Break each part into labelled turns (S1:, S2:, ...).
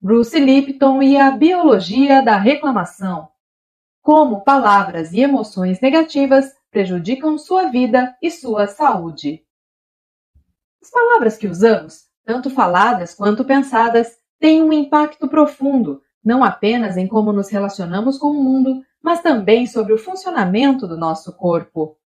S1: Bruce Lipton e a biologia da reclamação. Como palavras e emoções negativas prejudicam sua vida e sua saúde. As palavras que usamos, tanto faladas quanto pensadas, têm um impacto profundo, não apenas em como nos relacionamos com o mundo, mas também sobre o funcionamento do nosso corpo.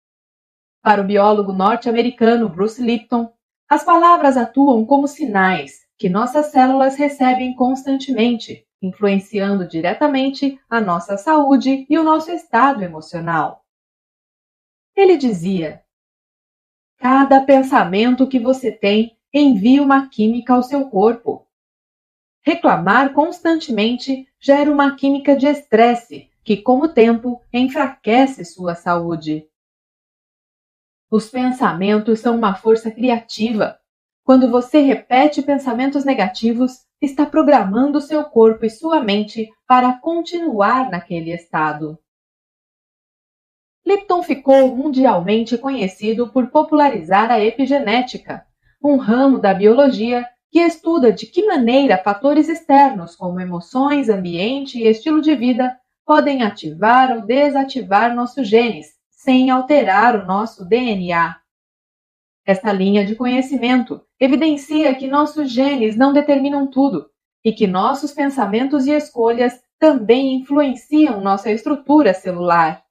S1: Para o biólogo norte-americano Bruce Lipton, as palavras atuam como sinais que nossas células recebem constantemente, influenciando diretamente a nossa saúde e o nosso estado emocional. Ele dizia: cada pensamento que você tem envia uma química ao seu corpo. Reclamar constantemente gera uma química de estresse que, com o tempo, enfraquece sua saúde. Os pensamentos são uma força criativa. Quando você repete pensamentos negativos, está programando seu corpo e sua mente para continuar naquele estado. Lipton ficou mundialmente conhecido por popularizar a epigenética, um ramo da biologia que estuda de que maneira fatores externos, como emoções, ambiente e estilo de vida, podem ativar ou desativar nossos genes, sem alterar o nosso DNA. Esta linha de conhecimento evidencia que nossos genes não determinam tudo e que nossos pensamentos e escolhas também influenciam nossa estrutura celular.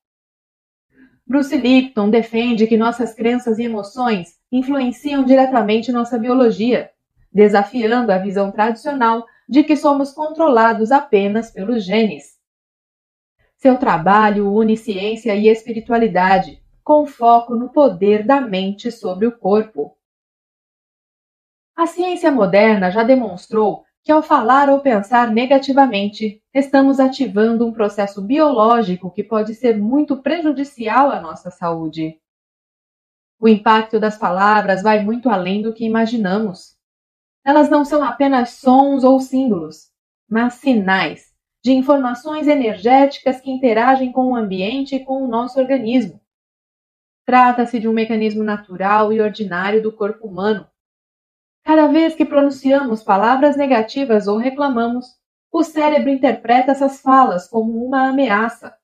S1: Bruce Lipton defende que nossas crenças e emoções influenciam diretamente nossa biologia, desafiando a visão tradicional de que somos controlados apenas pelos genes. Seu trabalho une ciência e espiritualidade, com foco no poder da mente sobre o corpo. A ciência moderna já demonstrou que, ao falar ou pensar negativamente, estamos ativando um processo biológico que pode ser muito prejudicial à nossa saúde. O impacto das palavras vai muito além do que imaginamos. Elas não são apenas sons ou símbolos, mas sinais de informações energéticas que interagem com o ambiente e com o nosso organismo. Trata-se de um mecanismo natural e ordinário do corpo humano. Cada vez que pronunciamos palavras negativas ou reclamamos, o cérebro interpreta essas falas como uma ameaça.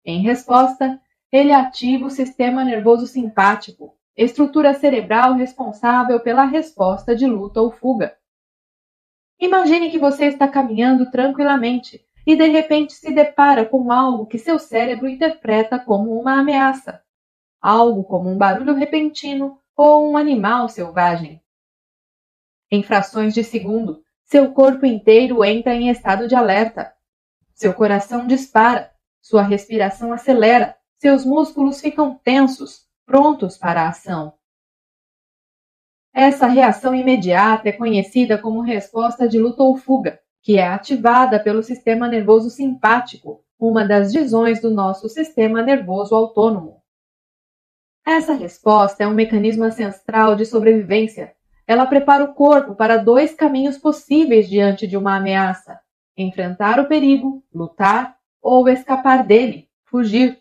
S1: Em resposta, ele ativa o sistema nervoso simpático, estrutura cerebral responsável pela resposta de luta ou fuga. Imagine que você está caminhando tranquilamente e de repente se depara com algo que seu cérebro interpreta como uma ameaça, algo como um barulho repentino ou um animal selvagem. Em frações de segundo, seu corpo inteiro entra em estado de alerta. Seu coração dispara, sua respiração acelera, seus músculos ficam tensos, prontos para a ação. Essa reação imediata é conhecida como resposta de luta ou fuga, que é ativada pelo sistema nervoso simpático, uma das divisões do nosso sistema nervoso autônomo. Essa resposta é um mecanismo ancestral de sobrevivência. Ela prepara o corpo para dois caminhos possíveis diante de uma ameaça: enfrentar o perigo, lutar, ou escapar dele, fugir.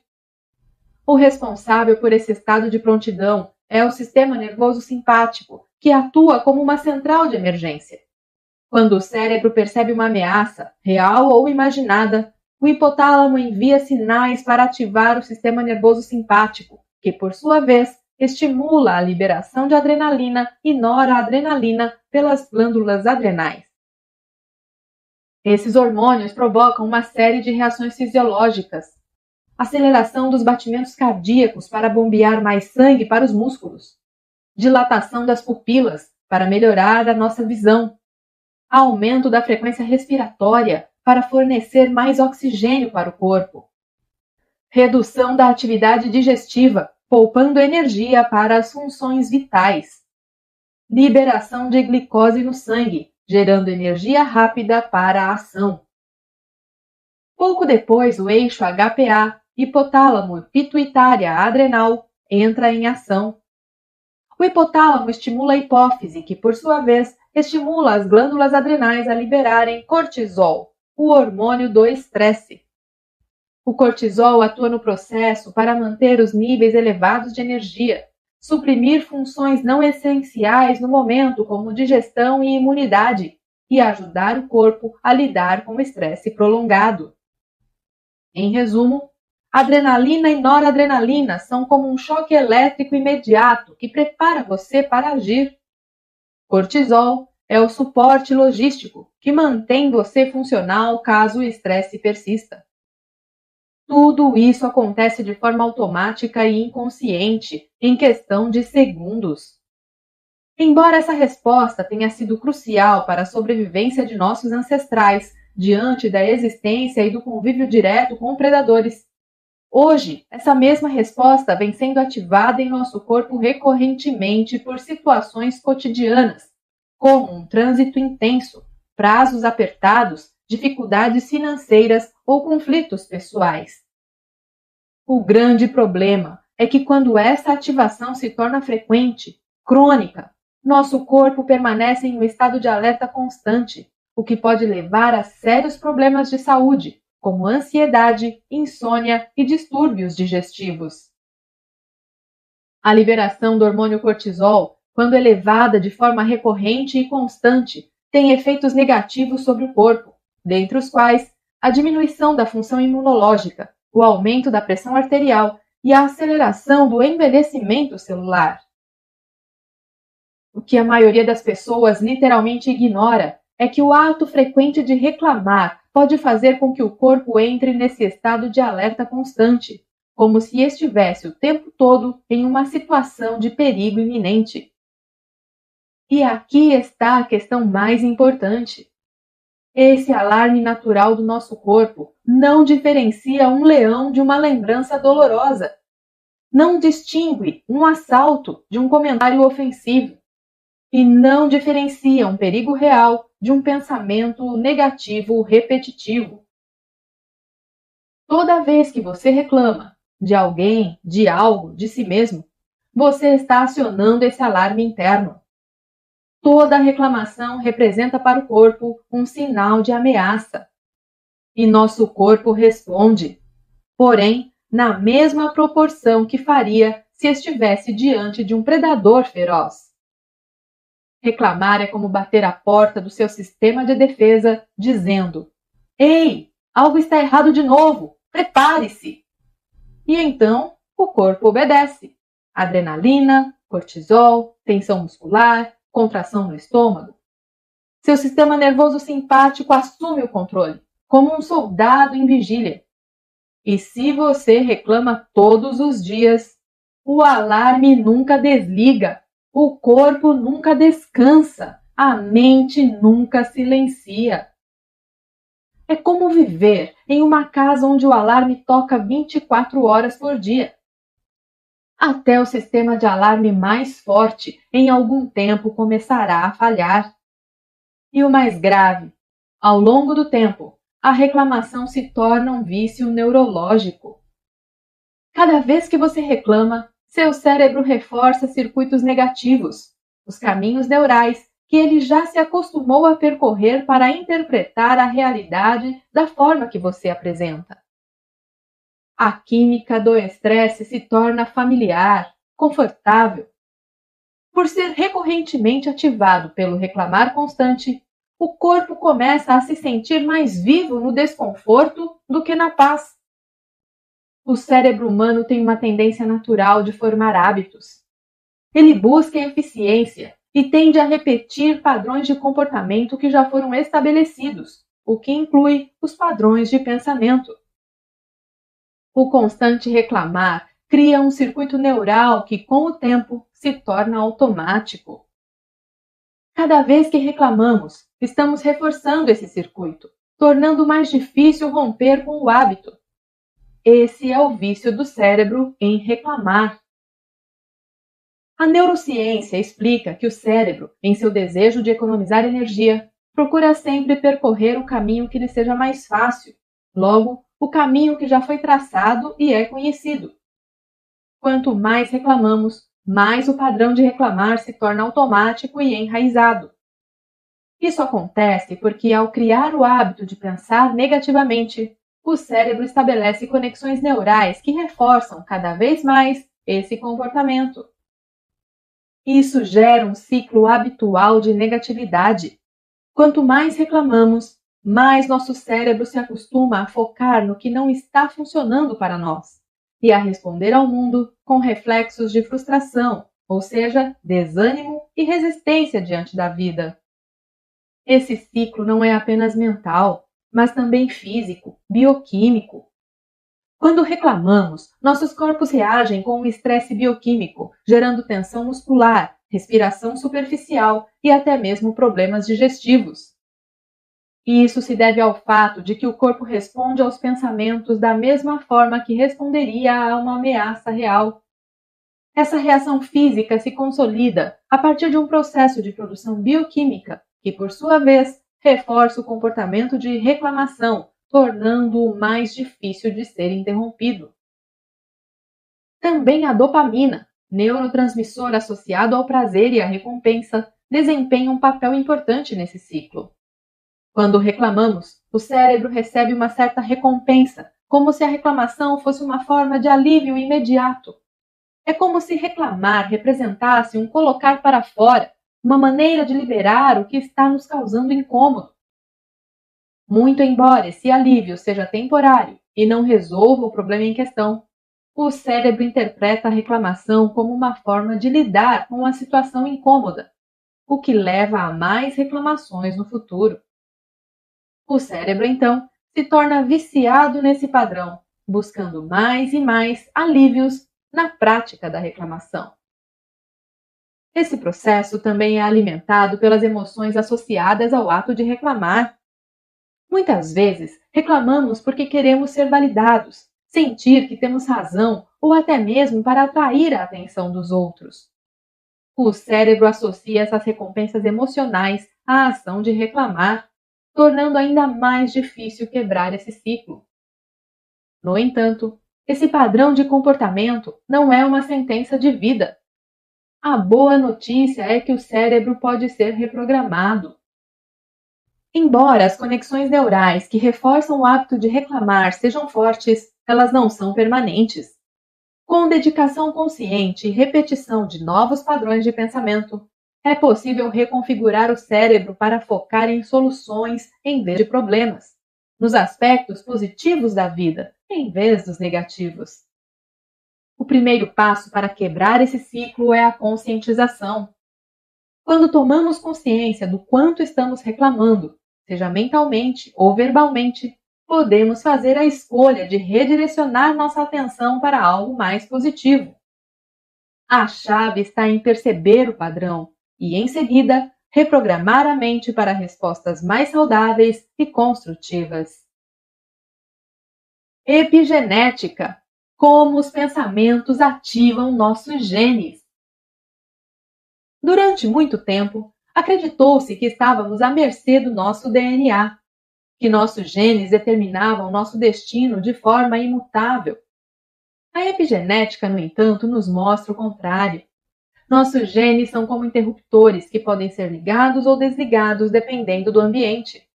S1: O responsável por esse estado de prontidão é o sistema nervoso simpático, que atua como uma central de emergência. Quando o cérebro percebe uma ameaça, real ou imaginada, o hipotálamo envia sinais para ativar o sistema nervoso simpático, que, por sua vez, estimula a liberação de adrenalina e noradrenalina pelas glândulas adrenais. Esses hormônios provocam uma série de reações fisiológicas: aceleração dos batimentos cardíacos para bombear mais sangue para os músculos, dilatação das pupilas para melhorar a nossa visão, aumento da frequência respiratória para fornecer mais oxigênio para o corpo, redução da atividade digestiva, poupando energia para as funções vitais, liberação de glicose no sangue, gerando energia rápida para a ação. Pouco depois, o eixo HPA, hipotálamo pituitária adrenal, entra em ação. O hipotálamo estimula a hipófise, que, por sua vez, estimula as glândulas adrenais a liberarem cortisol, o hormônio do estresse. O cortisol atua no processo para manter os níveis elevados de energia, suprimir funções não essenciais no momento, como digestão e imunidade, e ajudar o corpo a lidar com o estresse prolongado. Em resumo, adrenalina e noradrenalina são como um choque elétrico imediato que prepara você para agir. Cortisol é o suporte logístico que mantém você funcional caso o estresse persista. Tudo isso acontece de forma automática e inconsciente, em questão de segundos. Embora essa resposta tenha sido crucial para a sobrevivência de nossos ancestrais diante da existência e do convívio direto com predadores, hoje essa mesma resposta vem sendo ativada em nosso corpo recorrentemente por situações cotidianas, como um trânsito intenso, prazos apertados, dificuldades financeiras ou conflitos pessoais. O grande problema é que quando essa ativação se torna frequente, crônica, nosso corpo permanece em um estado de alerta constante, o que pode levar a sérios problemas de saúde, como ansiedade, insônia e distúrbios digestivos. A liberação do hormônio cortisol, quando elevada de forma recorrente e constante, tem efeitos negativos sobre o corpo, dentre os quais a diminuição da função imunológica, o aumento da pressão arterial e a aceleração do envelhecimento celular. O que a maioria das pessoas literalmente ignora é que o ato frequente de reclamar pode fazer com que o corpo entre nesse estado de alerta constante, como se estivesse o tempo todo em uma situação de perigo iminente. E aqui está a questão mais importante. Esse alarme natural do nosso corpo não diferencia um leão de uma lembrança dolorosa. Não distingue um assalto de um comentário ofensivo. E não diferencia um perigo real de um pensamento negativo repetitivo. Toda vez que você reclama de alguém, de algo, de si mesmo, você está acionando esse alarme interno. Toda reclamação representa para o corpo um sinal de ameaça. E nosso corpo responde, porém, na mesma proporção que faria se estivesse diante de um predador feroz. Reclamar é como bater a porta do seu sistema de defesa, dizendo: "Ei, algo está errado de novo, prepare-se!" E então, o corpo obedece. Adrenalina, cortisol, tensão muscular, contração no estômago. Seu sistema nervoso simpático assume o controle, como um soldado em vigília. E se você reclama todos os dias, o alarme nunca desliga. O corpo nunca descansa, a mente nunca silencia. É como viver em uma casa onde o alarme toca 24 horas por dia. Até o sistema de alarme mais forte, em algum tempo, começará a falhar. E o mais grave, ao longo do tempo, a reclamação se torna um vício neurológico. Cada vez que você reclama, seu cérebro reforça circuitos negativos, os caminhos neurais que ele já se acostumou a percorrer para interpretar a realidade da forma que você apresenta. A química do estresse se torna familiar, confortável. Por ser recorrentemente ativado pelo reclamar constante, o corpo começa a se sentir mais vivo no desconforto do que na paz. O cérebro humano tem uma tendência natural de formar hábitos. Ele busca eficiência e tende a repetir padrões de comportamento que já foram estabelecidos, o que inclui os padrões de pensamento. O constante reclamar cria um circuito neural que, com o tempo, se torna automático. Cada vez que reclamamos, estamos reforçando esse circuito, tornando mais difícil romper com o hábito. Esse é o vício do cérebro em reclamar. A neurociência explica que o cérebro, em seu desejo de economizar energia, procura sempre percorrer o caminho que lhe seja mais fácil, logo, o caminho que já foi traçado e é conhecido. Quanto mais reclamamos, mais o padrão de reclamar se torna automático e enraizado. Isso acontece porque, ao criar o hábito de pensar negativamente, o cérebro estabelece conexões neurais que reforçam cada vez mais esse comportamento. Isso gera um ciclo habitual de negatividade. Quanto mais reclamamos, mais nosso cérebro se acostuma a focar no que não está funcionando para nós e a responder ao mundo com reflexos de frustração, ou seja, desânimo e resistência diante da vida. Esse ciclo não é apenas mental, mas também físico, bioquímico. Quando reclamamos, nossos corpos reagem com um estresse bioquímico, gerando tensão muscular, respiração superficial e até mesmo problemas digestivos. E isso se deve ao fato de que o corpo responde aos pensamentos da mesma forma que responderia a uma ameaça real. Essa reação física se consolida a partir de um processo de produção bioquímica, que, por sua vez, reforça o comportamento de reclamação, tornando-o mais difícil de ser interrompido. Também a dopamina, neurotransmissor associado ao prazer e à recompensa, desempenha um papel importante nesse ciclo. Quando reclamamos, o cérebro recebe uma certa recompensa, como se a reclamação fosse uma forma de alívio imediato. É como se reclamar representasse um colocar para fora, uma maneira de liberar o que está nos causando incômodo. Muito embora esse alívio seja temporário e não resolva o problema em questão, o cérebro interpreta a reclamação como uma forma de lidar com a situação incômoda, o que leva a mais reclamações no futuro. O cérebro, então, se torna viciado nesse padrão, buscando mais e mais alívios na prática da reclamação. Esse processo também é alimentado pelas emoções associadas ao ato de reclamar. Muitas vezes, reclamamos porque queremos ser validados, sentir que temos razão ou até mesmo para atrair a atenção dos outros. O cérebro associa essas recompensas emocionais à ação de reclamar, tornando ainda mais difícil quebrar esse ciclo. No entanto, esse padrão de comportamento não é uma sentença de vida. A boa notícia é que o cérebro pode ser reprogramado. Embora as conexões neurais que reforçam o hábito de reclamar sejam fortes, elas não são permanentes. Com dedicação consciente e repetição de novos padrões de pensamento, é possível reconfigurar o cérebro para focar em soluções em vez de problemas, nos aspectos positivos da vida, em vez dos negativos. O primeiro passo para quebrar esse ciclo é a conscientização. Quando tomamos consciência do quanto estamos reclamando, seja mentalmente ou verbalmente, podemos fazer a escolha de redirecionar nossa atenção para algo mais positivo. A chave está em perceber o padrão e, em seguida, reprogramar a mente para respostas mais saudáveis e construtivas. Epigenética. Como os pensamentos ativam nossos genes. Durante muito tempo, acreditou-se que estávamos à mercê do nosso DNA, que nossos genes determinavam nosso destino de forma imutável. A epigenética, no entanto, nos mostra o contrário. Nossos genes são como interruptores que podem ser ligados ou desligados dependendo do ambiente.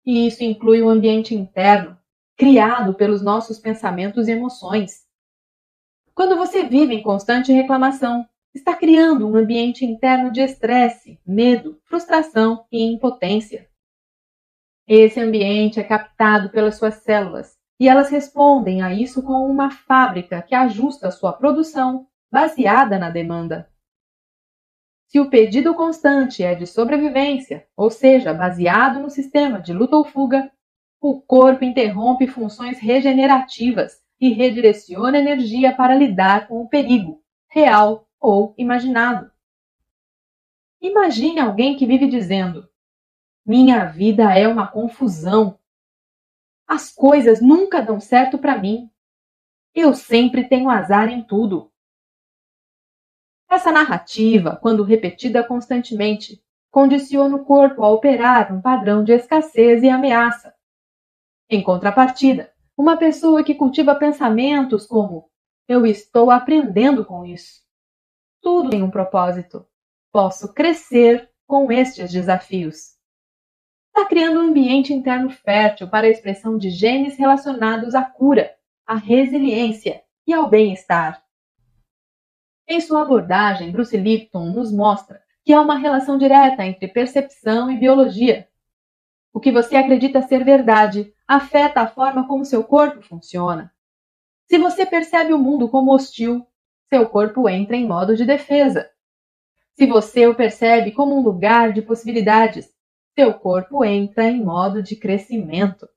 S1: E isso inclui o ambiente interno, criado pelos nossos pensamentos e emoções. Quando você vive em constante reclamação, está criando um ambiente interno de estresse, medo, frustração e impotência. Esse ambiente é captado pelas suas células e elas respondem a isso com uma fábrica que ajusta a sua produção baseada na demanda. Se o pedido constante é de sobrevivência, ou seja, baseado no sistema de luta ou fuga, o corpo interrompe funções regenerativas e redireciona energia para lidar com o perigo, real ou imaginado. Imagine alguém que vive dizendo: minha vida é uma confusão. As coisas nunca dão certo para mim. Eu sempre tenho azar em tudo. Essa narrativa, quando repetida constantemente, condiciona o corpo a operar um padrão de escassez e ameaça. Em contrapartida, uma pessoa que cultiva pensamentos como: eu estou aprendendo com isso. Tudo tem um propósito. Posso crescer com estes desafios. Está criando um ambiente interno fértil para a expressão de genes relacionados à cura, à resiliência e ao bem-estar. Em sua abordagem, Bruce Lipton nos mostra que há uma relação direta entre percepção e biologia. O que você acredita ser verdade afeta a forma como seu corpo funciona. Se você percebe o mundo como hostil, seu corpo entra em modo de defesa. Se você o percebe como um lugar de possibilidades, seu corpo entra em modo de crescimento.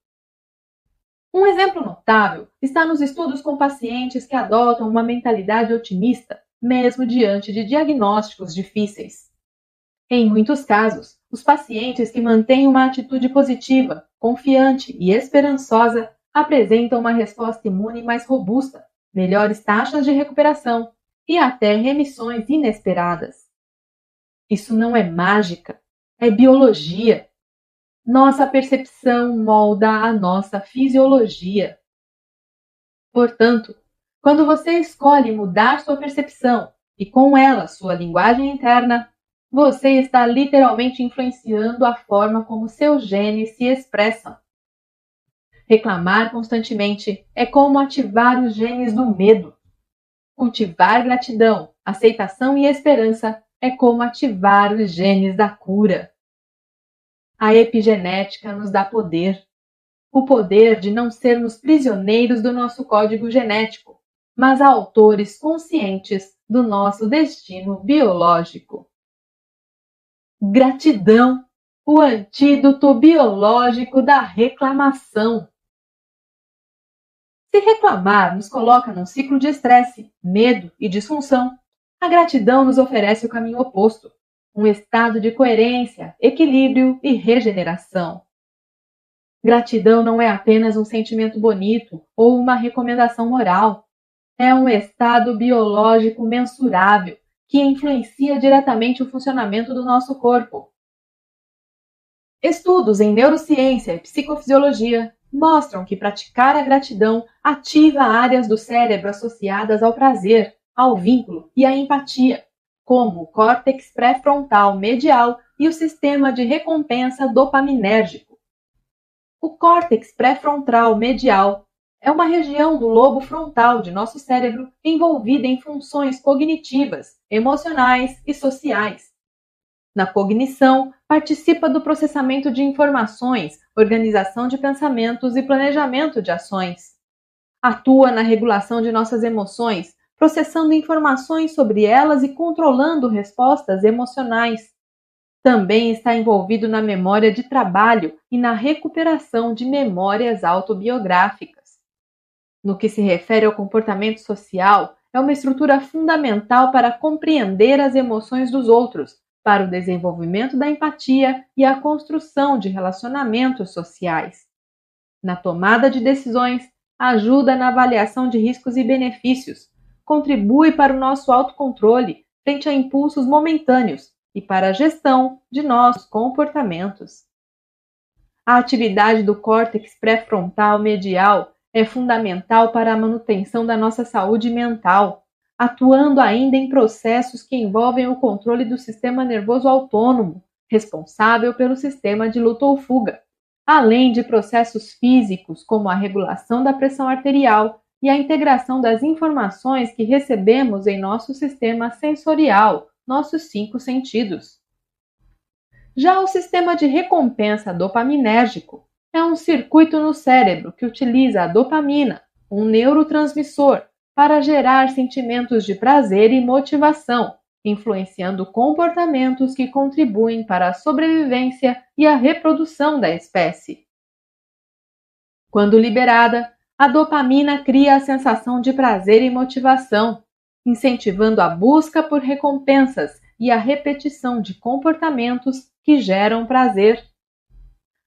S1: Um exemplo notável está nos estudos com pacientes que adotam uma mentalidade otimista, mesmo diante de diagnósticos difíceis. Em muitos casos, os pacientes que mantêm uma atitude positiva, confiante e esperançosa apresentam uma resposta imune mais robusta, melhores taxas de recuperação e até remissões inesperadas. Isso não é mágica, é biologia. Nossa percepção molda a nossa fisiologia. Portanto, quando você escolhe mudar sua percepção e com ela sua linguagem interna, você está literalmente influenciando a forma como seus genes se expressam. Reclamar constantemente é como ativar os genes do medo. Cultivar gratidão, aceitação e esperança é como ativar os genes da cura. A epigenética nos dá poder. O poder de não sermos prisioneiros do nosso código genético, mas autores conscientes do nosso destino biológico. Gratidão, o antídoto biológico da reclamação. Se reclamar nos coloca num ciclo de estresse, medo e disfunção, a gratidão nos oferece o caminho oposto, um estado de coerência, equilíbrio e regeneração. Gratidão não é apenas um sentimento bonito ou uma recomendação moral. É um estado biológico mensurável que influencia diretamente o funcionamento do nosso corpo. Estudos em neurociência e psicofisiologia mostram que praticar a gratidão ativa áreas do cérebro associadas ao prazer, ao vínculo e à empatia, como o córtex pré-frontal medial e o sistema de recompensa dopaminérgico. O córtex pré-frontal medial é uma região do lobo frontal de nosso cérebro envolvida em funções cognitivas, emocionais e sociais. Na cognição, participa do processamento de informações, organização de pensamentos e planejamento de ações. Atua na regulação de nossas emoções, processando informações sobre elas e controlando respostas emocionais. Também está envolvido na memória de trabalho e na recuperação de memórias autobiográficas. No que se refere ao comportamento social, é uma estrutura fundamental para compreender as emoções dos outros, para o desenvolvimento da empatia e a construção de relacionamentos sociais. Na tomada de decisões, ajuda na avaliação de riscos e benefícios, contribui para o nosso autocontrole frente a impulsos momentâneos e para a gestão de nossos comportamentos. A atividade do córtex pré-frontal medial é fundamental para a manutenção da nossa saúde mental, atuando ainda em processos que envolvem o controle do sistema nervoso autônomo, responsável pelo sistema de luta ou fuga, além de processos físicos como a regulação da pressão arterial e a integração das informações que recebemos em nosso sistema sensorial, nossos 5 sentidos. Já o sistema de recompensa dopaminérgico é um circuito no cérebro que utiliza a dopamina, um neurotransmissor, para gerar sentimentos de prazer e motivação, influenciando comportamentos que contribuem para a sobrevivência e a reprodução da espécie. Quando liberada, a dopamina cria a sensação de prazer e motivação, incentivando a busca por recompensas e a repetição de comportamentos que geram prazer.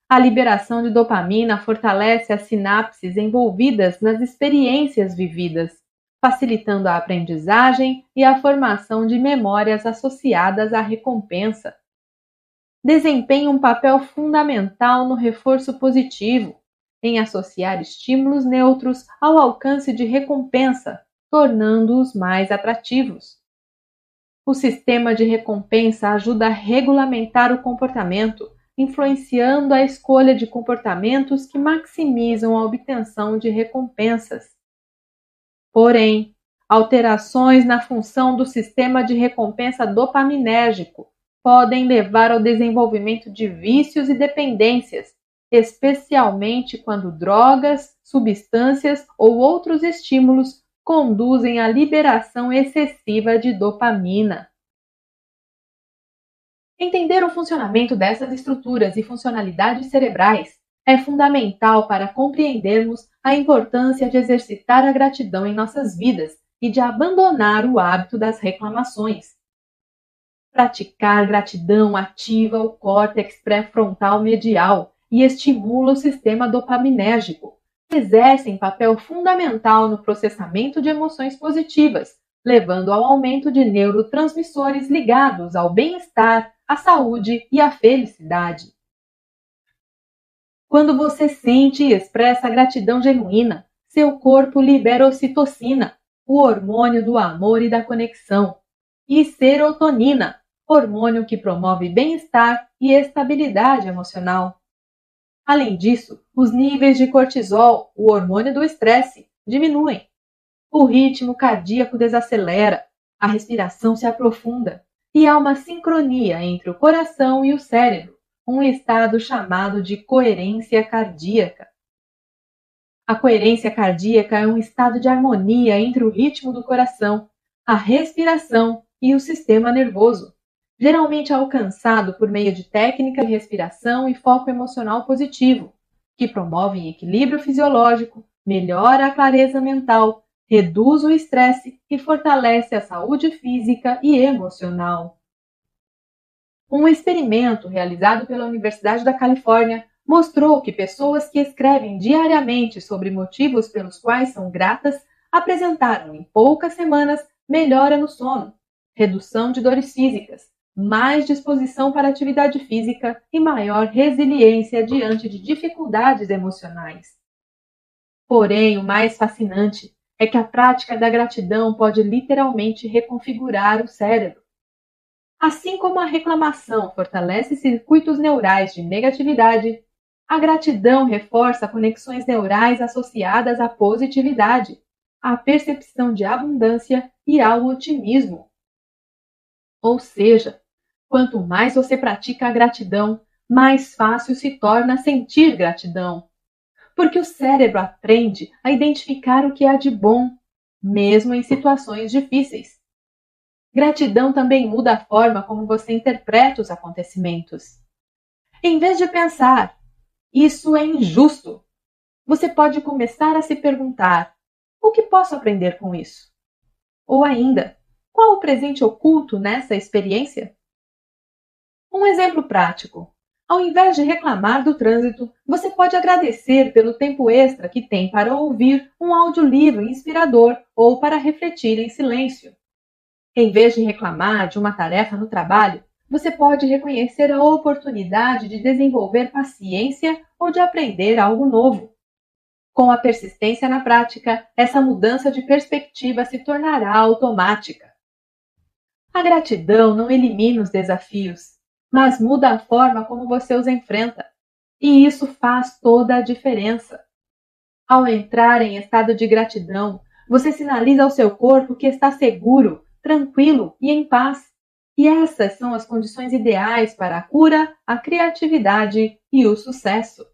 S1: A liberação de dopamina fortalece as sinapses envolvidas nas experiências vividas, facilitando a aprendizagem e a formação de memórias associadas à recompensa. Desempenha um papel fundamental no reforço positivo, em associar estímulos neutros ao alcance de recompensa, tornando-os mais atrativos. O sistema de recompensa ajuda a regulamentar o comportamento, influenciando a escolha de comportamentos que maximizam a obtenção de recompensas. Porém, alterações na função do sistema de recompensa dopaminérgico podem levar ao desenvolvimento de vícios e dependências, especialmente quando drogas, substâncias ou outros estímulos conduzem à liberação excessiva de dopamina. Entender o funcionamento dessas estruturas e funcionalidades cerebrais é fundamental para compreendermos a importância de exercitar a gratidão em nossas vidas e de abandonar o hábito das reclamações. Praticar gratidão ativa o córtex pré-frontal medial e estimula o sistema dopaminérgico, que exercem papel fundamental no processamento de emoções positivas, levando ao aumento de neurotransmissores ligados ao bem-estar, à saúde e à felicidade. Quando você sente e expressa gratidão genuína, seu corpo libera ocitocina, o hormônio do amor e da conexão, e serotonina, hormônio que promove bem-estar e estabilidade emocional. Além disso, os níveis de cortisol, o hormônio do estresse, diminuem. O ritmo cardíaco desacelera, a respiração se aprofunda e há uma sincronia entre o coração e o cérebro, um estado chamado de coerência cardíaca. A coerência cardíaca é um estado de harmonia entre o ritmo do coração, a respiração e o sistema nervoso, geralmente alcançado por meio de técnicas de respiração e foco emocional positivo, que promovem equilíbrio fisiológico, melhora a clareza mental, reduz o estresse e fortalece a saúde física e emocional. Um experimento realizado pela Universidade da Califórnia mostrou que pessoas que escrevem diariamente sobre motivos pelos quais são gratas apresentaram em poucas semanas melhora no sono, redução de dores físicas, mais disposição para atividade física e maior resiliência diante de dificuldades emocionais. Porém, o mais fascinante é que a prática da gratidão pode literalmente reconfigurar o cérebro. Assim como a reclamação fortalece circuitos neurais de negatividade, a gratidão reforça conexões neurais associadas à positividade, à percepção de abundância e ao otimismo. Ou seja, quanto mais você pratica a gratidão, mais fácil se torna sentir gratidão. Porque o cérebro aprende a identificar o que há de bom, mesmo em situações difíceis. Gratidão também muda a forma como você interpreta os acontecimentos. Em vez de pensar, isso é injusto, você pode começar a se perguntar, o que posso aprender com isso? Ou ainda, qual o presente oculto nessa experiência? Um exemplo prático. Ao invés de reclamar do trânsito, você pode agradecer pelo tempo extra que tem para ouvir um audiolivro inspirador ou para refletir em silêncio. Em vez de reclamar de uma tarefa no trabalho, você pode reconhecer a oportunidade de desenvolver paciência ou de aprender algo novo. Com a persistência na prática, essa mudança de perspectiva se tornará automática. A gratidão não elimina os desafios, mas muda a forma como você os enfrenta. E isso faz toda a diferença. Ao entrar em estado de gratidão, você sinaliza ao seu corpo que está seguro, tranquilo e em paz. E essas são as condições ideais para a cura, a criatividade e o sucesso.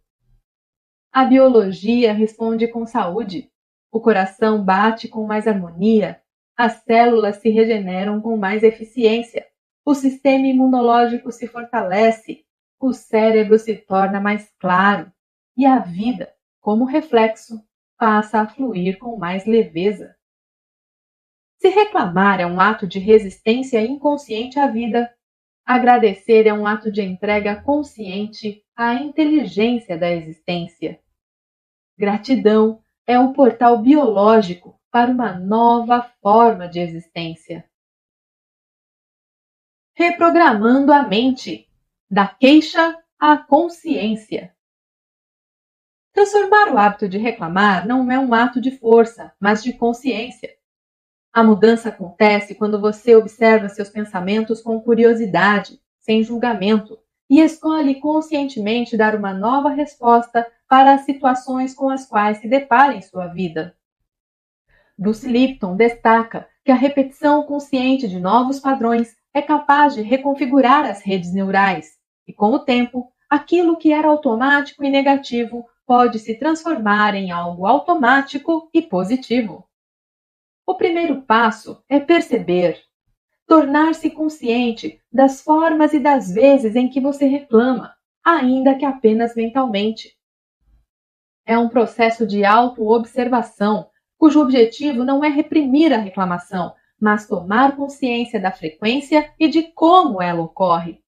S1: A biologia responde com saúde. O coração bate com mais harmonia. As células se regeneram com mais eficiência. O sistema imunológico se fortalece, o cérebro se torna mais claro e a vida, como reflexo, passa a fluir com mais leveza. Se reclamar é um ato de resistência inconsciente à vida, agradecer é um ato de entrega consciente à inteligência da existência. Gratidão é um portal biológico para uma nova forma de existência. Reprogramando a mente, da queixa à consciência. Transformar o hábito de reclamar não é um ato de força, mas de consciência. A mudança acontece quando você observa seus pensamentos com curiosidade, sem julgamento, e escolhe conscientemente dar uma nova resposta para as situações com as quais se depara em sua vida. Bruce Lipton destaca que a repetição consciente de novos padrões é capaz de reconfigurar as redes neurais, e com o tempo, aquilo que era automático e negativo pode se transformar em algo automático e positivo. O primeiro passo é perceber, tornar-se consciente das formas e das vezes em que você reclama, ainda que apenas mentalmente. É um processo de autoobservação, cujo objetivo não é reprimir a reclamação, mas tomar consciência da frequência e de como ela ocorre.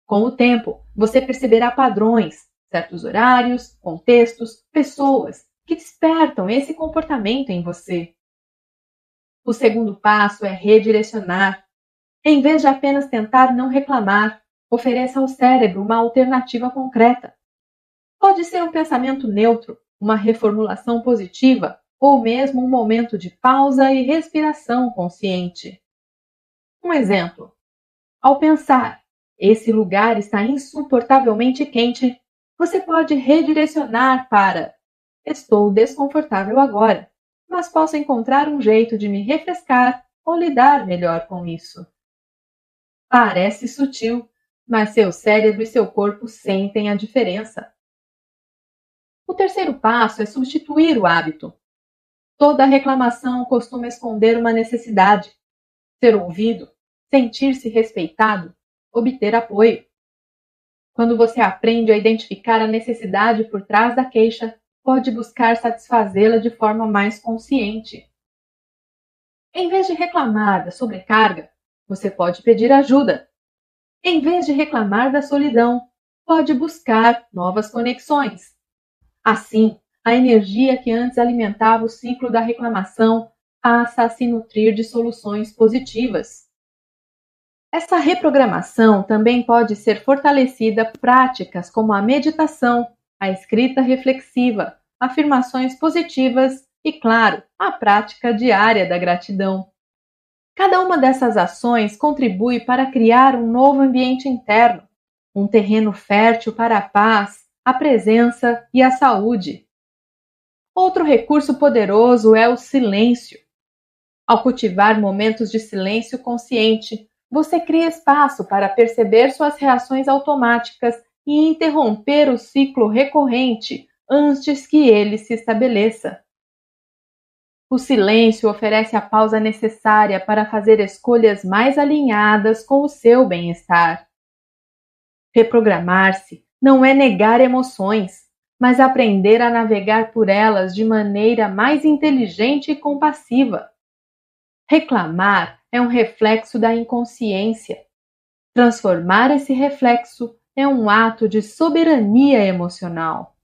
S1: Com o tempo, você perceberá padrões, certos horários, contextos, pessoas que despertam esse comportamento em você. O segundo passo é redirecionar. Em vez de apenas tentar não reclamar, ofereça ao cérebro uma alternativa concreta. Pode ser um pensamento neutro, uma reformulação positiva ou mesmo um momento de pausa e respiração consciente. Um exemplo. Ao pensar, esse lugar está insuportavelmente quente, você pode redirecionar para estou desconfortável agora, mas posso encontrar um jeito de me refrescar ou lidar melhor com isso. Parece sutil, mas seu cérebro e seu corpo sentem a diferença. O terceiro passo é substituir o hábito. Toda reclamação costuma esconder uma necessidade: ser ouvido, sentir-se respeitado, obter apoio. Quando você aprende a identificar a necessidade por trás da queixa, pode buscar satisfazê-la de forma mais consciente. Em vez de reclamar da sobrecarga, você pode pedir ajuda. Em vez de reclamar da solidão, pode buscar novas conexões. Assim, a energia que antes alimentava o ciclo da reclamação passa a se nutrir de soluções positivas. Essa reprogramação também pode ser fortalecida por práticas como a meditação, a escrita reflexiva, afirmações positivas e, claro, a prática diária da gratidão. Cada uma dessas ações contribui para criar um novo ambiente interno, um terreno fértil para a paz, a presença e a saúde. Outro recurso poderoso é o silêncio. Ao cultivar momentos de silêncio consciente, você cria espaço para perceber suas reações automáticas e interromper o ciclo recorrente antes que ele se estabeleça. O silêncio oferece a pausa necessária para fazer escolhas mais alinhadas com o seu bem-estar. Reprogramar-se não é negar emoções, mas aprender a navegar por elas de maneira mais inteligente e compassiva. Reclamar é um reflexo da inconsciência. Transformar esse reflexo é um ato de soberania emocional.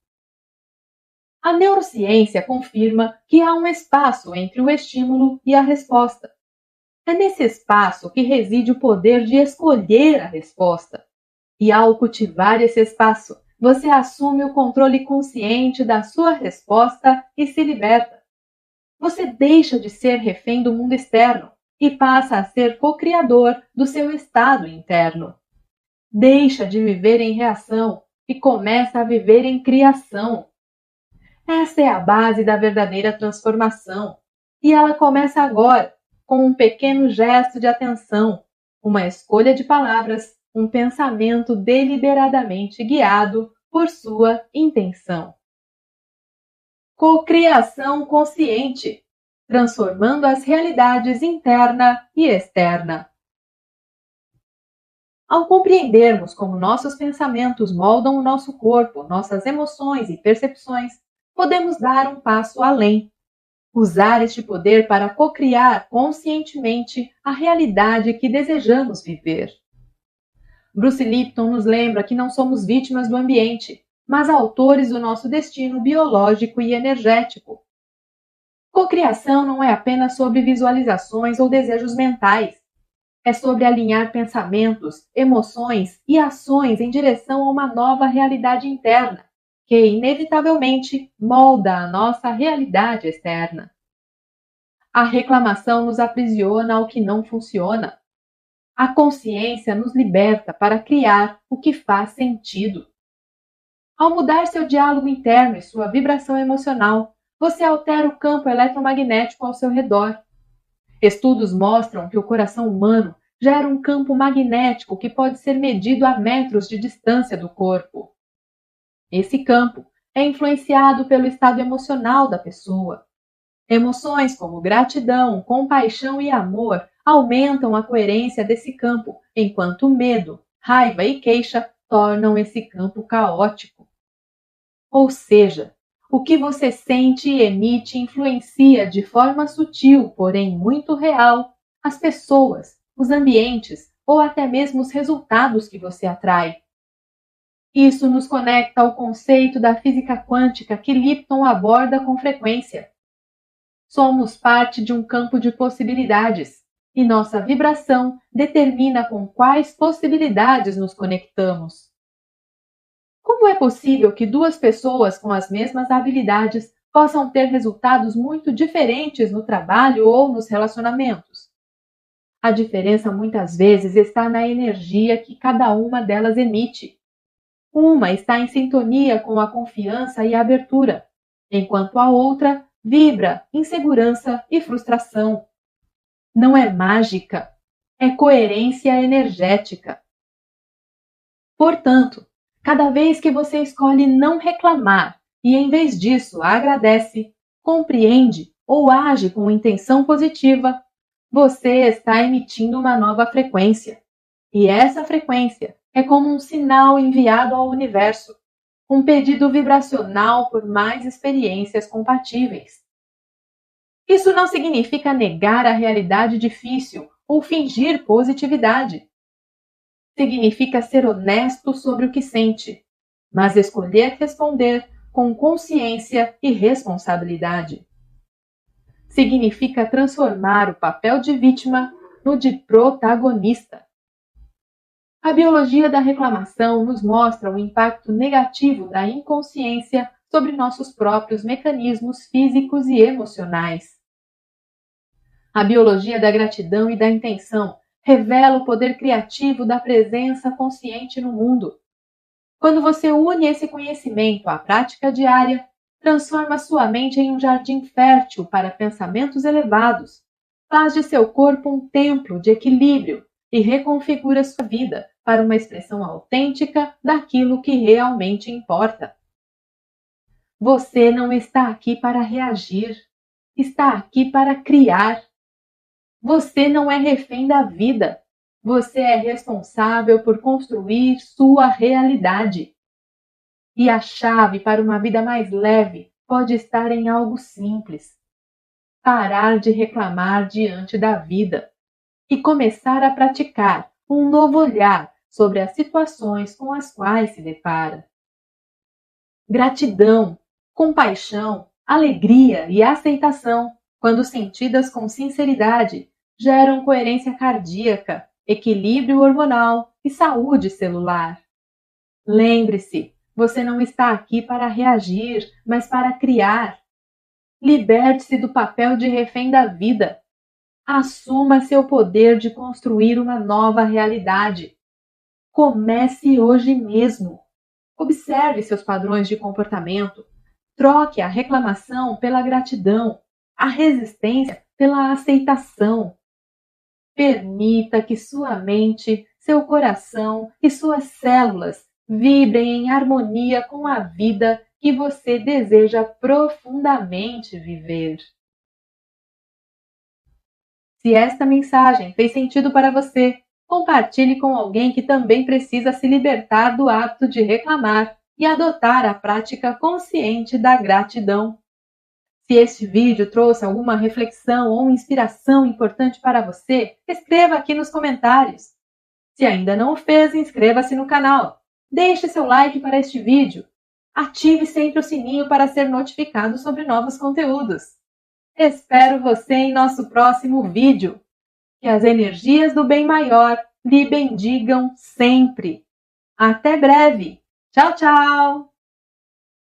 S1: A neurociência confirma que há um espaço entre o estímulo e a resposta. É nesse espaço que reside o poder de escolher a resposta. E ao cultivar esse espaço, você assume o controle consciente da sua resposta e se liberta. Você deixa de ser refém do mundo externo e passa a ser co-criador do seu estado interno. Deixa de viver em reação e começa a viver em criação. Essa é a base da verdadeira transformação, e ela começa agora, com um pequeno gesto de atenção, uma escolha de palavras, um pensamento deliberadamente guiado por sua intenção. Cocriação consciente, transformando as realidades interna e externa. Ao compreendermos como nossos pensamentos moldam o nosso corpo, nossas emoções e percepções, podemos dar um passo além. Usar este poder para cocriar conscientemente a realidade que desejamos viver. Bruce Lipton nos lembra que não somos vítimas do ambiente, mas autores do nosso destino biológico e energético. Cocriação não é apenas sobre visualizações ou desejos mentais. É sobre alinhar pensamentos, emoções e ações em direção a uma nova realidade interna, que inevitavelmente molda a nossa realidade externa. A reclamação nos aprisiona ao que não funciona. A consciência nos liberta para criar o que faz sentido. Ao mudar seu diálogo interno e sua vibração emocional, você altera o campo eletromagnético ao seu redor. Estudos mostram que o coração humano gera um campo magnético que pode ser medido a metros de distância do corpo. Esse campo é influenciado pelo estado emocional da pessoa. Emoções como gratidão, compaixão e amor aumentam a coerência desse campo, enquanto medo, raiva e queixa tornam esse campo caótico. Ou seja, o que você sente e emite influencia de forma sutil, porém muito real, as pessoas, os ambientes ou até mesmo os resultados que você atrai. Isso nos conecta ao conceito da física quântica que Lipton aborda com frequência. Somos parte de um campo de possibilidades, e nossa vibração determina com quais possibilidades nos conectamos. Como é possível que duas pessoas com as mesmas habilidades possam ter resultados muito diferentes no trabalho ou nos relacionamentos? A diferença muitas vezes está na energia que cada uma delas emite. Uma está em sintonia com a confiança e a abertura, enquanto a outra vibra insegurança e frustração. Não é mágica, é coerência energética. Portanto, cada vez que você escolhe não reclamar e, em vez disso, agradece, compreende ou age com intenção positiva, você está emitindo uma nova frequência. E essa frequência é como um sinal enviado ao universo, um pedido vibracional por mais experiências compatíveis. Isso não significa negar a realidade difícil ou fingir positividade. Significa ser honesto sobre o que sente, mas escolher responder com consciência e responsabilidade. Significa transformar o papel de vítima no de protagonista. A biologia da reclamação nos mostra o impacto negativo da inconsciência sobre nossos próprios mecanismos físicos e emocionais. A biologia da gratidão e da intenção revela o poder criativo da presença consciente no mundo. Quando você une esse conhecimento à prática diária, transforma sua mente em um jardim fértil para pensamentos elevados, faz de seu corpo um templo de equilíbrio e reconfigura sua vida para uma expressão autêntica daquilo que realmente importa. Você não está aqui para reagir, está aqui para criar. Você não é refém da vida. Você é responsável por construir sua realidade. E a chave para uma vida mais leve pode estar em algo simples. Parar de reclamar diante da vida e começar a praticar um novo olhar sobre as situações com as quais se depara. Gratidão, compaixão, alegria e aceitação, quando sentidas com sinceridade, geram coerência cardíaca, equilíbrio hormonal e saúde celular. Lembre-se, você não está aqui para reagir, mas para criar. Liberte-se do papel de refém da vida. Assuma seu poder de construir uma nova realidade. Comece hoje mesmo. Observe seus padrões de comportamento. Troque a reclamação pela gratidão, a resistência pela aceitação. Permita que sua mente, seu coração e suas células vibrem em harmonia com a vida que você deseja profundamente viver. Se esta mensagem fez sentido para você, compartilhe com alguém que também precisa se libertar do hábito de reclamar e adotar a prática consciente da gratidão. Se este vídeo trouxe alguma reflexão ou inspiração importante para você, escreva aqui nos comentários. Se ainda não o fez, inscreva-se no canal. Deixe seu like para este vídeo. Ative sempre o sininho para ser notificado sobre novos conteúdos. Espero você em nosso próximo vídeo. Que as energias do bem maior lhe bendigam sempre. Até breve. Tchau, tchau!